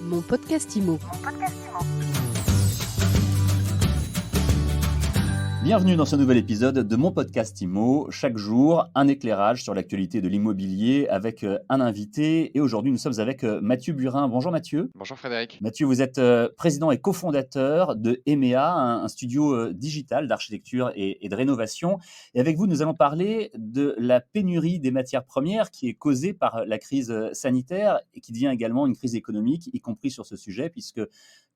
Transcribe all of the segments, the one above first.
Mon podcast IMO. Bienvenue dans ce nouvel épisode de mon podcast IMO. Chaque jour, un éclairage sur l'actualité de l'immobilier avec un invité. Et aujourd'hui, nous sommes avec Mathieu Burin. Bonjour Mathieu. Bonjour Frédéric. Mathieu, vous êtes président et cofondateur de EMEA, un studio digital d'architecture et de rénovation. Et avec vous, nous allons parler de la pénurie des matières premières qui est causée par la crise sanitaire et qui devient également une crise économique, y compris sur ce sujet, puisque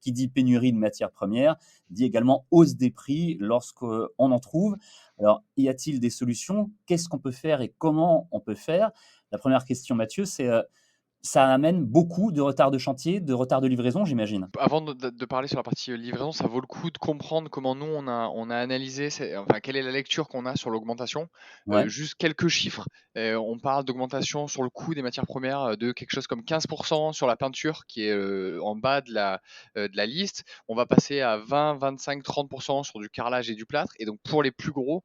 qui dit pénurie de matières premières dit également hausse des prix lorsqu'on en trouve. Alors, y a-t-il des solutions? Qu'est-ce qu'on peut faire et comment on peut faire? La première question, Mathieu, c'est ça amène beaucoup de retard de chantier, de retard de livraison, j'imagine. Avant de parler sur la partie livraison, ça vaut le coup de comprendre comment nous on a analysé, quelle est la lecture qu'on a sur l'augmentation. Ouais. Juste quelques chiffres. On parle d'augmentation sur le coût des matières premières de quelque chose comme 15% sur la peinture qui est en bas de la liste. On va passer à 20, 25, 30% sur du carrelage et du plâtre. Et donc pour les plus gros,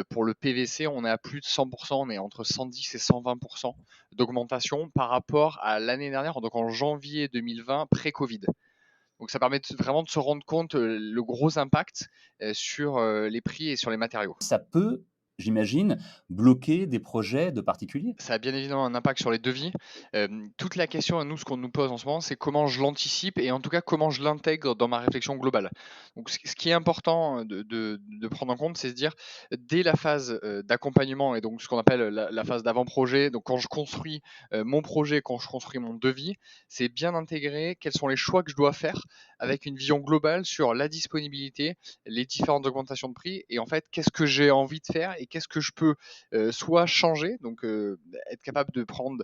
pour le PVC, on est à plus de 100%, on est entre 110 et 120% d'augmentation par rapport à l'année dernière, donc en janvier 2020, pré-Covid. Donc ça permet vraiment de se rendre compte le gros impact sur les prix et sur les matériaux. Ça peut, j'imagine, bloquer des projets de particuliers. Ça a bien évidemment un impact sur les devis. Toute la question, nous, ce qu'on nous pose en ce moment, c'est comment je l'anticipe et en tout cas comment je l'intègre dans ma réflexion globale. Donc ce qui est important de prendre en compte, c'est de se dire, dès la phase d'accompagnement et donc ce qu'on appelle la phase d'avant-projet, donc quand je construis mon projet, quand je construis mon devis, c'est bien intégrer quels sont les choix que je dois faire avec une vision globale sur la disponibilité, les différentes augmentations de prix et en fait, qu'est-ce que j'ai envie de faire et qu'est-ce que je peux soit changer, donc être capable de prendre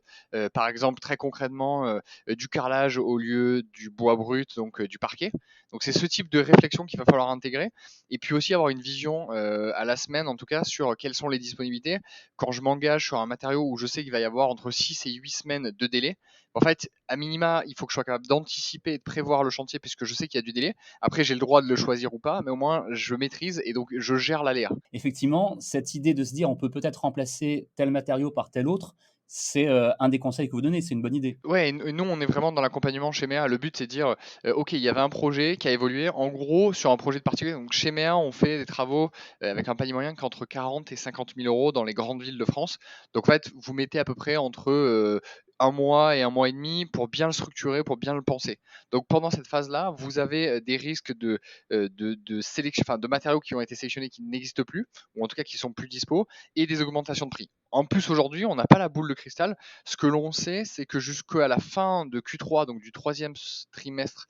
par exemple très concrètement du carrelage au lieu du bois brut, donc du parquet. Donc c'est ce type de réflexion qu'il va falloir intégrer et puis aussi avoir une vision à la semaine en tout cas sur quelles sont les disponibilités. Quand je m'engage sur un matériau où je sais qu'il va y avoir entre 6 et 8 semaines de délai, en fait, à minima, il faut que je sois capable d'anticiper et de prévoir le chantier puisque je sais qu'il y a du délai. Après, j'ai le droit de le choisir ou pas, mais au moins je maîtrise et donc je gère l'aléa. Effectivement, cette idée de se dire on peut peut-être remplacer tel matériau par tel autre, c'est un des conseils que vous donnez, c'est une bonne idée. Ouais, et nous, on est vraiment dans l'accompagnement chez MEA. Le but, c'est de dire, OK, il y avait un projet qui a évolué. En gros, sur un projet de particulier, donc chez MEA, on fait des travaux avec un panier moyen qui est entre 40 et 50 000 euros dans les grandes villes de France. Donc, en fait, vous mettez à peu près entre un mois et un mois et demi pour bien le structurer, pour bien le penser. Donc, pendant cette phase-là, vous avez des risques de sélection, enfin, de matériaux qui ont été sélectionnés qui n'existent plus, ou en tout cas qui sont plus dispo, et des augmentations de prix. En plus, aujourd'hui, on n'a pas la boule de cristal. Ce que l'on sait, c'est que jusqu'à la fin de Q3, donc du troisième trimestre,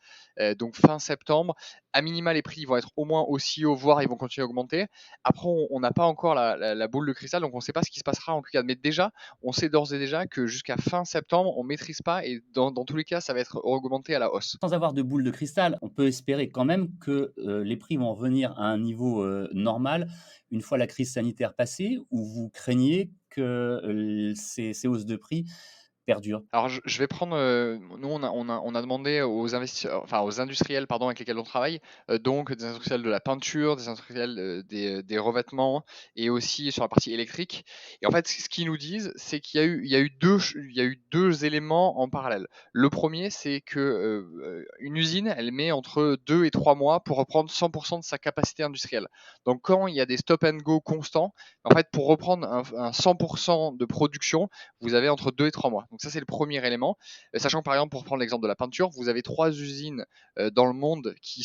donc fin septembre, à minima, les prix vont être au moins aussi hauts, voire ils vont continuer à augmenter. Après, on n'a pas encore la boule de cristal, donc on ne sait pas ce qui se passera en tout cas. Mais déjà, on sait d'ores et déjà que jusqu'à fin septembre, on ne maîtrise pas et dans tous les cas, ça va être augmenté à la hausse. Sans avoir de boule de cristal, on peut espérer quand même que les prix vont revenir à un niveau normal une fois la crise sanitaire passée, ou vous craignez que ces hausses de prix perdurent? Alors je vais prendre, nous on a demandé aux aux industriels pardon avec lesquels on travaille, donc des industriels de la peinture, des industriels, des revêtements et aussi sur la partie électrique et en fait ce qu'ils nous disent, c'est qu'il y a eu 2 éléments en parallèle. Le premier c'est que, une usine, elle met entre 2 et 3 mois pour reprendre 100 de sa capacité industrielle. Donc quand il y a des stop and go constants, en fait pour reprendre un 100 de production, vous avez entre 2 et 3 mois. Donc ça, c'est le premier élément. Sachant que par exemple, pour prendre l'exemple de la peinture, vous avez 3 usines dans le monde qui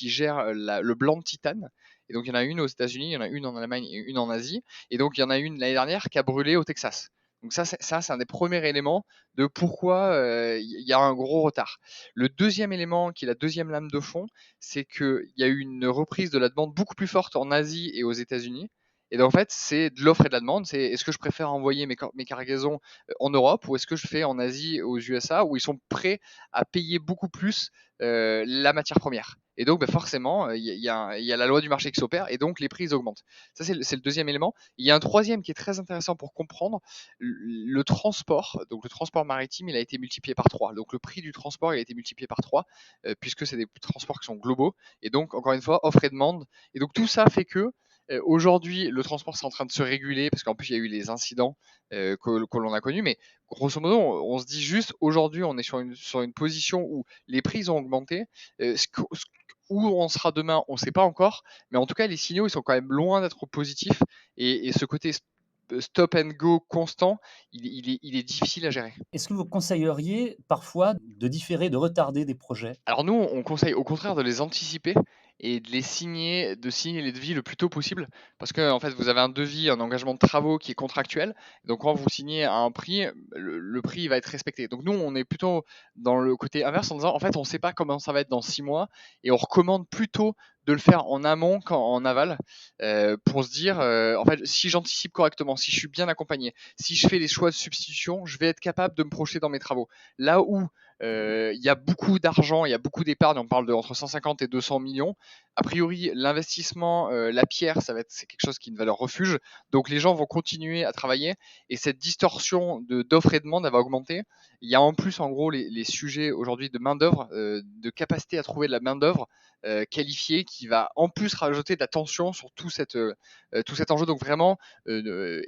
gèrent le blanc de titane. Et donc il y en a une aux États-Unis, il y en a une en Allemagne et une en Asie. Et donc il y en a une l'année dernière qui a brûlé au Texas. Donc ça, c'est un des premiers éléments de pourquoi il y a un gros retard. Le deuxième élément, qui est la deuxième lame de fond, c'est qu'il y a eu une reprise de la demande beaucoup plus forte en Asie et aux États-Unis. Et donc, en fait, c'est de l'offre et de la demande. C'est est-ce que je préfère envoyer mes cargaisons en Europe ou est-ce que je fais en Asie, aux USA, où ils sont prêts à payer beaucoup plus la matière première. Et donc, bah, forcément, il y a la loi du marché qui s'opère et donc les prix augmentent. Ça, c'est le deuxième élément. Il y a un troisième qui est très intéressant pour comprendre le transport. Donc, le transport maritime, il a été multiplié par 3. Donc, le prix du transport, il a été multiplié par 3 puisque c'est des transports qui sont globaux. Et donc, encore une fois, offre et demande. Et donc, tout ça fait que Aujourd'hui, le transport, c'est en train de se réguler parce qu'en plus, il y a eu les incidents que l'on a connus. Mais grosso modo, on se dit juste, aujourd'hui, on est sur une position où les prix ils ont augmenté. Où on sera demain, on ne sait pas encore. Mais en tout cas, les signaux, ils sont quand même loin d'être positifs. Et ce côté stop and go constant, il est difficile à gérer. Est-ce que vous conseilleriez parfois de différer, de retarder des projets? Alors nous, on conseille au contraire de les anticiper et de signer les devis le plus tôt possible parce que en fait, vous avez un devis, un engagement de travaux qui est contractuel. Donc quand vous signez à un prix, le prix il va être respecté. Donc nous, on est plutôt dans le côté inverse en disant en fait, on ne sait pas comment ça va être dans 6 mois et on recommande plutôt de le faire en amont qu'en aval pour se dire en fait, si j'anticipe correctement, si je suis bien accompagné, si je fais les choix de substitution, je vais être capable de me projeter dans mes travaux. Là où il y a beaucoup d'argent, il y a beaucoup d'épargne, on parle de entre 150 et 200 millions. A priori, l'investissement, la pierre, c'est quelque chose qui est une valeur refuge. Donc les gens vont continuer à travailler et cette distorsion d'offre et de demande, elle va augmenter. Il y a en plus, en gros, les sujets aujourd'hui de main-d'œuvre, de capacité à trouver de la main-d'œuvre qualifiée qui va en plus rajouter de la tension sur tout cet enjeu. Donc vraiment,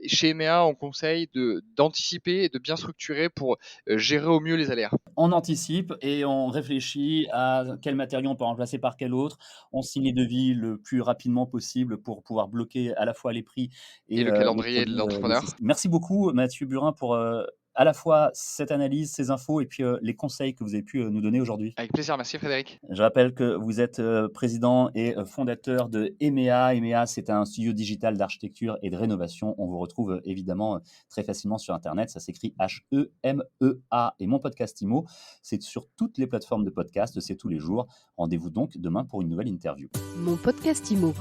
chez EMEA, on conseille d'anticiper et de bien structurer pour gérer au mieux les aléas. On anticipe et on réfléchit à quel matériau on peut remplacer par quel autre. On signe les devis le plus rapidement possible pour pouvoir bloquer à la fois les prix Et et le les calendrier de produits, l'entrepreneur. nécessaires. Merci beaucoup Mathieu Burin pour, à la fois cette analyse, ces infos et puis, les conseils que vous avez pu, nous donner aujourd'hui. Avec plaisir, merci Frédéric. Je rappelle que vous êtes, président et fondateur de EMEA. EMEA, c'est un studio digital d'architecture et de rénovation. On vous retrouve, évidemment, très facilement sur internet. Ça s'écrit H-E-M-E-A et mon podcast IMO, c'est sur toutes les plateformes de podcast, c'est tous les jours. Rendez-vous donc demain pour une nouvelle interview. Mon podcast IMO.